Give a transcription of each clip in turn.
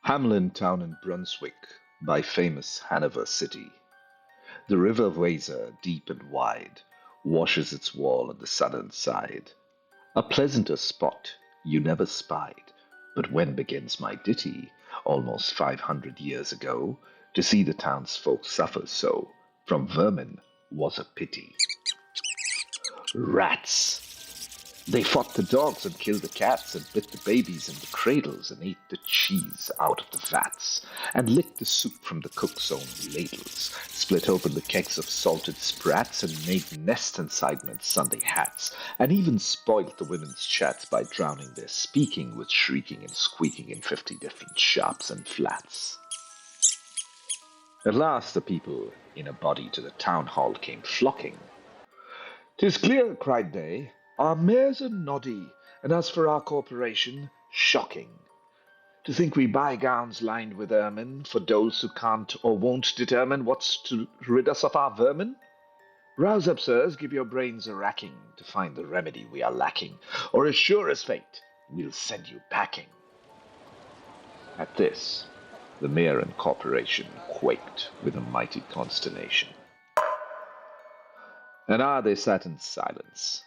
Hamelin town in Brunswick, by famous Hanover city. The river Weser, deep and wide, washes its wall on the southern side. A pleasanter spot you never spied. But when begins my ditty, almost 500 years ago, to see the townsfolk suffer so, from vermin was a pity. Rats! They fought the dogs and killed the cats and bit the babies in the cradles and ate the cheese out of the vats and licked the soup from the cook's own ladles, split open the kegs of salted sprats and made nests inside men's Sunday hats, and even spoilt the women's chats by drowning their speaking with shrieking and squeaking in 50 different shops and flats. At last the people in a body to the town hall came flocking. "'Tis clear," cried they, "our mayors are noddy, and as for our corporation, shocking. To think we buy gowns lined with ermine for doles who can't or won't determine what's to rid us of our vermin. Rouse up, sirs, give your brains a racking to find the remedy we are lacking, or as sure as fate, we'll send you packing." At this, the mayor and corporation quaked with a mighty consternation. An hour they sat in silence.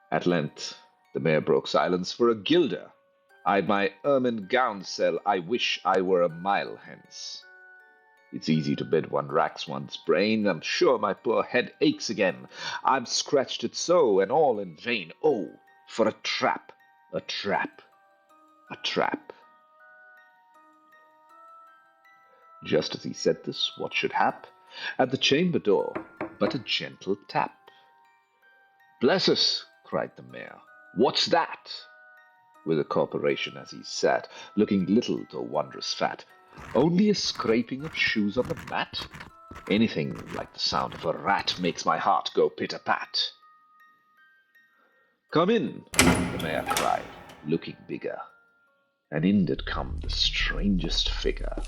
At length the mayor broke silence. "For a guilder I'd my ermine gown sell. I wish I were a mile hence. It's easy to bid one racks one's brain. I'm sure my poor head aches again. I've scratched it so, and all in vain. Oh, for a trap, a trap, a trap." Just as he said this, what should hap? At the chamber door, but a gentle tap. "Bless us!" cried the mayor. "What's that?" With the corporation as he sat, looking little though wondrous fat. "Only a scraping of shoes on the mat? Anything like the sound of a rat makes my heart go pit-a-pat." "Come in," the mayor cried, looking bigger, and in did come the strangest figure.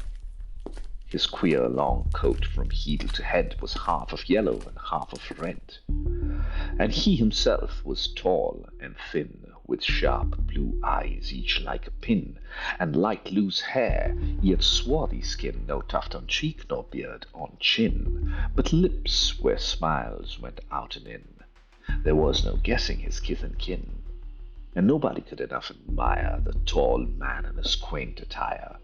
His queer long coat from heel to head was half of yellow and half of red, and he himself was tall and thin, with sharp blue eyes, each like a pin, and light loose hair, yet swarthy skin, no tuft on cheek nor beard on chin, but lips where smiles went out and in. There was no guessing his kith and kin, and nobody could enough admire the tall man in his quaint attire.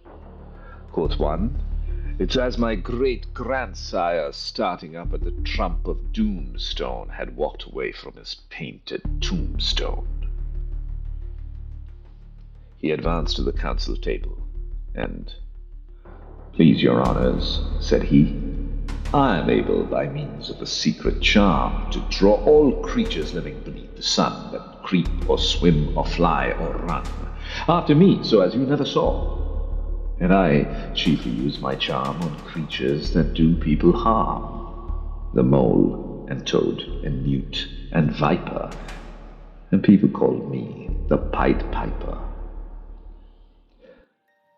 Quoth one, "It's as my great-grandsire, starting up at the trump of doomstone, had walked away from his painted tombstone." He advanced to the council table, and, "Please your honors," said he, "I am able, by means of a secret charm, to draw all creatures living beneath the sun, that creep or swim or fly or run, after me, so as you never saw. And I chiefly use my charm on creatures that do people harm, the mole and toad and newt and viper, and people call me the Pied Piper."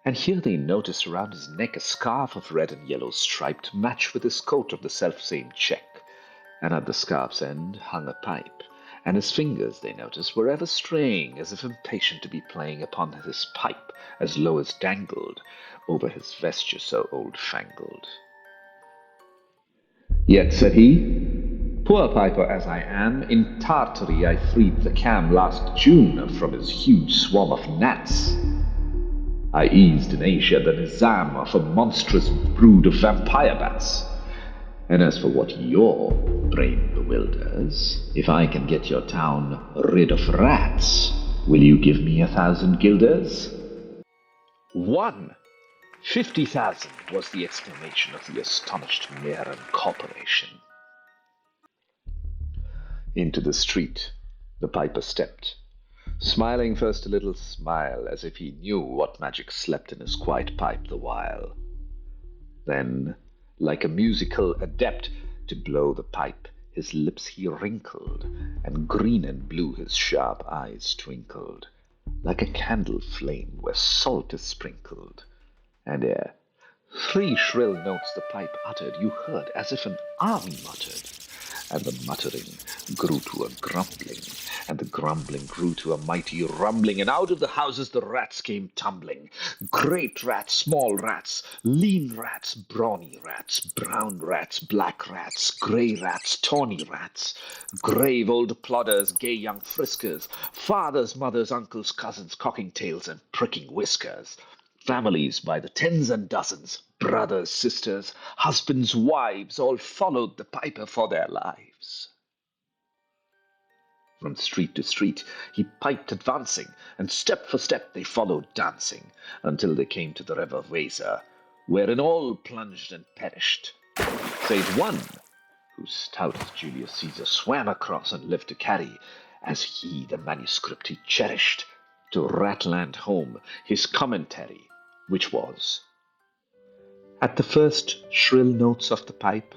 And here they noticed around his neck a scarf of red and yellow stripe to match with his coat of the self-same check, and at the scarf's end hung a pipe, and his fingers, they noticed, were ever straying, as if impatient to be playing upon his pipe, as low as dangled over his vesture so old-fangled. "Yet," said he, "poor piper as I am, in Tartary I freed the Cam last June from his huge swarm of gnats. I eased in Asia the Nizam of a monstrous brood of vampire bats. And as for what your brain bewilders, if I can get your town rid of rats, will you give me 1,000 guilders?" "One! 50,000!" was the exclamation of the astonished mayor and corporation. Into the street the piper stepped, smiling first a little smile, as if he knew what magic slept in his quiet pipe the while. Then, like a musical adept, to blow the pipe, his lips he wrinkled, and green and blue his sharp eyes twinkled, like a candle flame where salt is sprinkled. And ere 3 shrill notes the pipe uttered, you heard as if an army muttered, and the muttering grew to a grumbling, and the grumbling grew to a mighty rumbling, and out of the houses the rats came tumbling. Great rats, small rats, lean rats, brawny rats, brown rats, black rats, grey rats, tawny rats, grave old plodders, gay young friskers, fathers, mothers, uncles, cousins, cocking tails and pricking whiskers. Families by the tens and dozens, brothers, sisters, husbands, wives, all followed the piper for their lives. From street to street he piped advancing, and step for step they followed dancing, until they came to the river Weser, wherein all plunged and perished, save one, who stout as Julius Caesar swam across and lived to carry, as he the manuscript he cherished, to Ratland home his commentary, which was: at the first shrill notes of the pipe,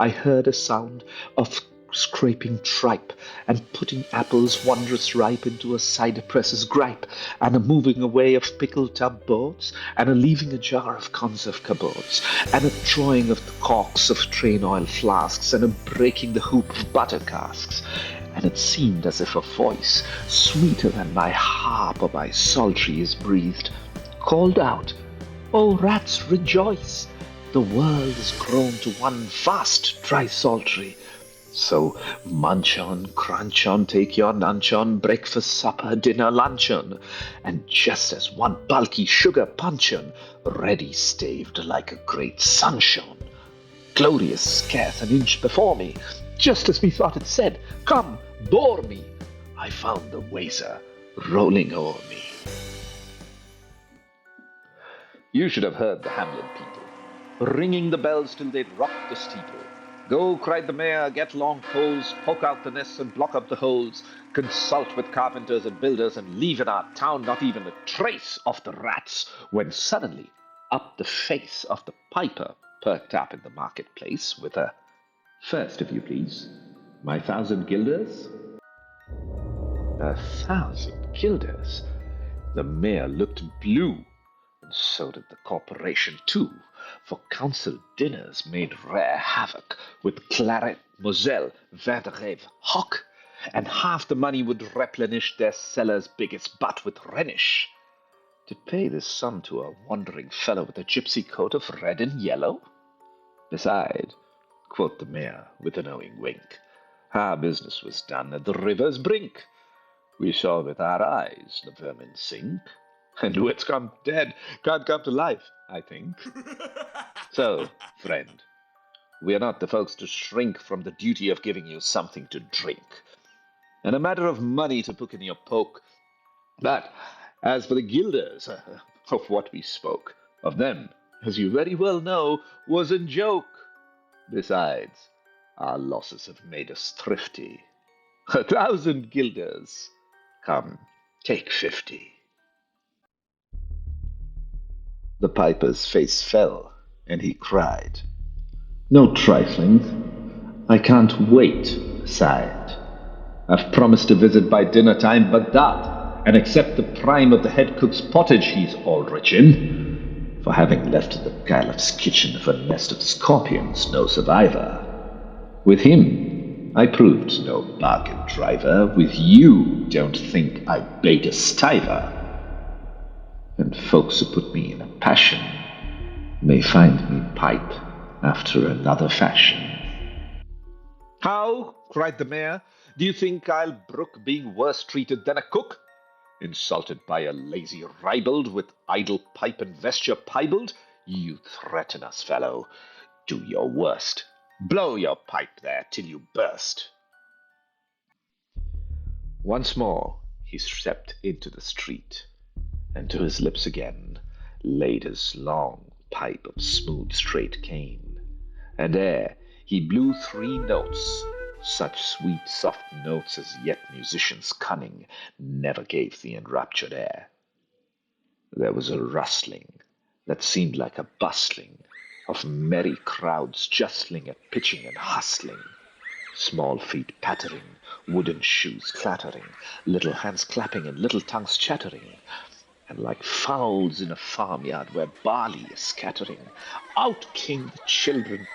I heard a sound of scraping tripe, and putting apples wondrous ripe into a cider presser's gripe, and a moving away of pickle tub boards, and a leaving a jar of conserve cupboards, and a drawing of the corks of train oil flasks, and a breaking the hoop of butter casks. And it seemed as if a voice, sweeter than my harp or my psaltery is breathed, called out, "O rats, rejoice! The world is grown to one vast dry psaltery. So munch on, crunch on, take your lunch on, breakfast, supper, dinner, luncheon, and just as one bulky sugar puncheon, ready staved like a great sunshone, glorious scarce an inch before me, just as we thought it said, come, bore me, I found the Weser rolling o'er me." You should have heard the Hamelin people, ringing the bells till they'd rocked the steeple. "Go," cried the mayor, "get long poles, poke out the nests and block up the holes, consult with carpenters and builders, and leave in our town not even a trace of the rats," when suddenly up the face of the piper perked up in the marketplace with a "First, if you please, my 1,000 guilders." 1,000 guilders? The mayor looked blue, and so did the corporation too, for council dinners made rare havoc with claret, moselle, vin de rêve, hock, and half the money would replenish their cellar's biggest butt with Rhenish. To pay this sum to a wandering fellow with a gypsy coat of red and yellow? Beside, quoth the mayor with a knowing wink, our business was done at the river's brink. We saw with our eyes the vermin sink, and what's come dead can't come to life, I think. So, friend, we are not the folks to shrink from the duty of giving you something to drink, and a matter of money to put in your poke. But as for the guilders, of what we spoke, of them, as you very well know, was a joke. Besides, our losses have made us thrifty. 1,000 guilders. Come, take 50. The piper's face fell, and he cried, "No trifling. I can't wait," sighed. "I've promised to visit by dinner time, but that, and accept the prime of the head cook's pottage he's all rich in. For having left the calip's kitchen for a nest of scorpions, no survivor. With him, I proved no bargain driver. With you, don't think I bait a stiver. And folks who put me in a passion may find me pipe after another fashion." "How?" cried the mayor. "Do you think I'll brook being worse treated than a cook? Insulted by a lazy ribald with idle pipe and vesture piebald? You threaten us, fellow. Do your worst. Blow your pipe there till you burst." Once more he stepped into the street, and to his lips again laid his long pipe of smooth straight cane, and ere he blew 3 notes, such sweet soft notes as yet musician's cunning never gave the enraptured air, there was a rustling that seemed like a bustling of merry crowds justling and pitching and hustling, small feet pattering, wooden shoes clattering, little hands clapping and little tongues chattering, and like fowls in a farmyard where barley is scattering, out came the children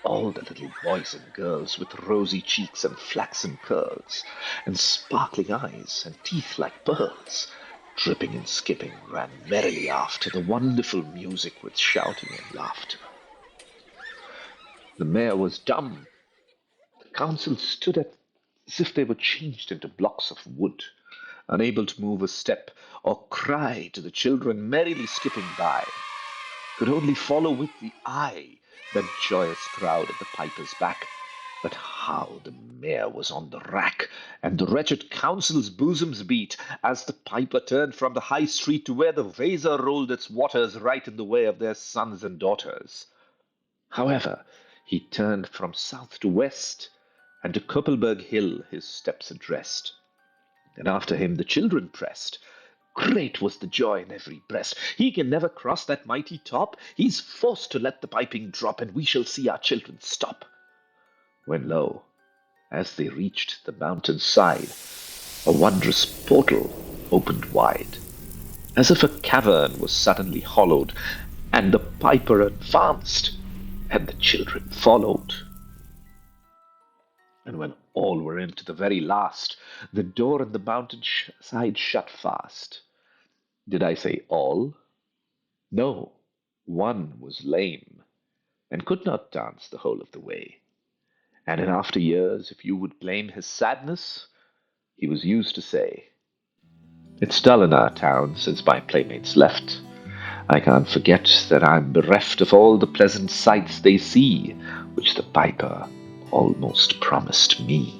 all the little boys and girls with rosy cheeks and flaxen curls, and sparkling eyes and teeth like pearls, dripping and skipping, ran merrily after the wonderful music with shouting and laughter. The mayor was dumb. The council stood as if they were changed into blocks of wood, unable to move a step or cry to the children merrily skipping by, could only follow with the eye that joyous crowd at the piper's back. But how the mayor was on the rack, and the wretched council's bosoms beat, as the piper turned from the high street to where the Weser rolled its waters right in the way of their sons and daughters. However, he turned from south to west, and to Koppelberg Hill his steps addressed. And after him the children pressed. Great was the joy in every breast. He can never cross that mighty top. He's forced to let the piping drop, and we shall see our children stop. When lo, as they reached the mountain's side, a wondrous portal opened wide, as if a cavern was suddenly hollowed, and the piper advanced, and the children followed. And when all were in to the very last, the door in the mountain side shut fast. Did I say all? No, one was lame, and could not dance the whole of the way. And in after years, if you would blame his sadness, he was used to say, "It's dull in our town since my playmates left. I can't forget that I'm bereft of all the pleasant sights they see, which the piper almost promised me.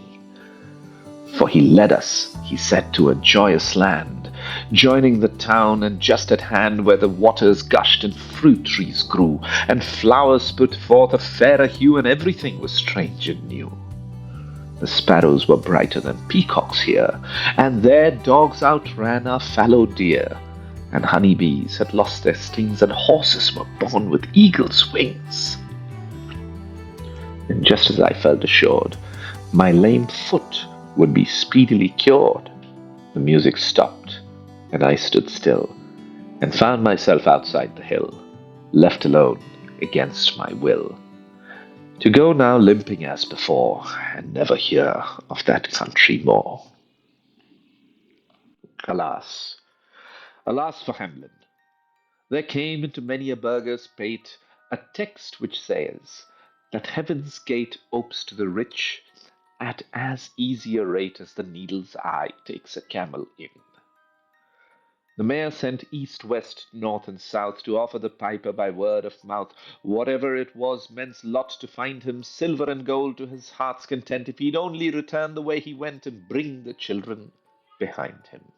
For he led us, he said, to a joyous land, joining the town, and just at hand where the waters gushed and fruit trees grew, and flowers put forth a fairer hue, and everything was strange and new. The sparrows were brighter than peacocks here, and there dogs outran our fallow deer, and honeybees had lost their stings, and horses were born with eagles' wings. And just as I felt assured my lame foot would be speedily cured, the music stopped, and I stood still, and found myself outside the hill, left alone against my will, to go now limping as before, and never hear of that country more. Alas, alas for Hamelin! There came into many a burgher's pate a text which says that heaven's gate opes to the rich at as easy a rate as the needle's eye takes a camel in. The mayor sent east, west, north, and south to offer the piper by word of mouth whatever it was men's lot to find him silver and gold to his heart's content if he'd only return the way he went and bring the children behind him.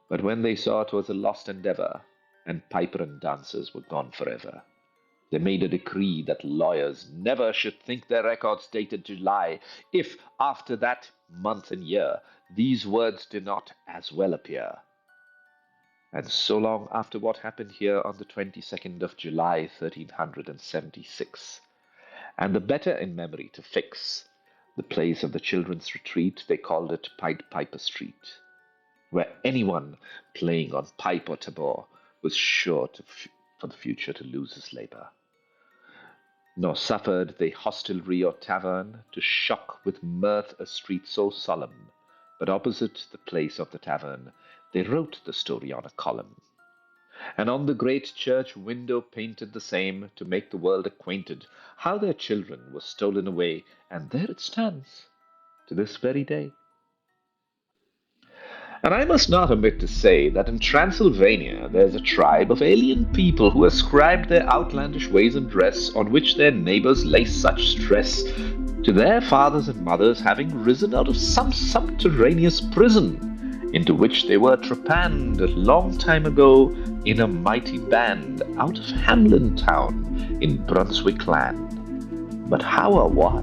But when they saw 'twas a lost endeavor, and piper and dancers were gone forever, they made a decree that lawyers never should think their records dated July, if after that month and year these words did not as well appear. And so long after what happened here on the 22nd of July, 1376, and the better in memory to fix the place of the children's retreat, they called it Pied Piper Street, where anyone playing on pipe or tabor was sure for the future to lose his labor. Nor suffered they hostelry or tavern to shock with mirth a street so solemn, but opposite the place of the tavern they wrote the story on a column, and on the great church window painted the same, to make the world acquainted how their children were stolen away, and there it stands to this very day. And I must not omit to say that in Transylvania there's a tribe of alien people who ascribed their outlandish ways and dress, on which their neighbors lay such stress, to their fathers and mothers having risen out of some subterraneous prison, into which they were trepanned a long time ago in a mighty band out of Hamelin town in Brunswick land. But how or why,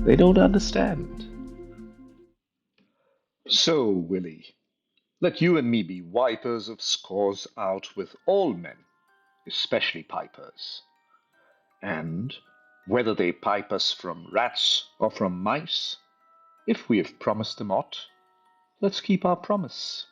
they don't understand. So, Willie, let you and me be wipers of scores out with all men, especially pipers. And whether they pipe us from rats or from mice, if we have promised them aught, let's keep our promise.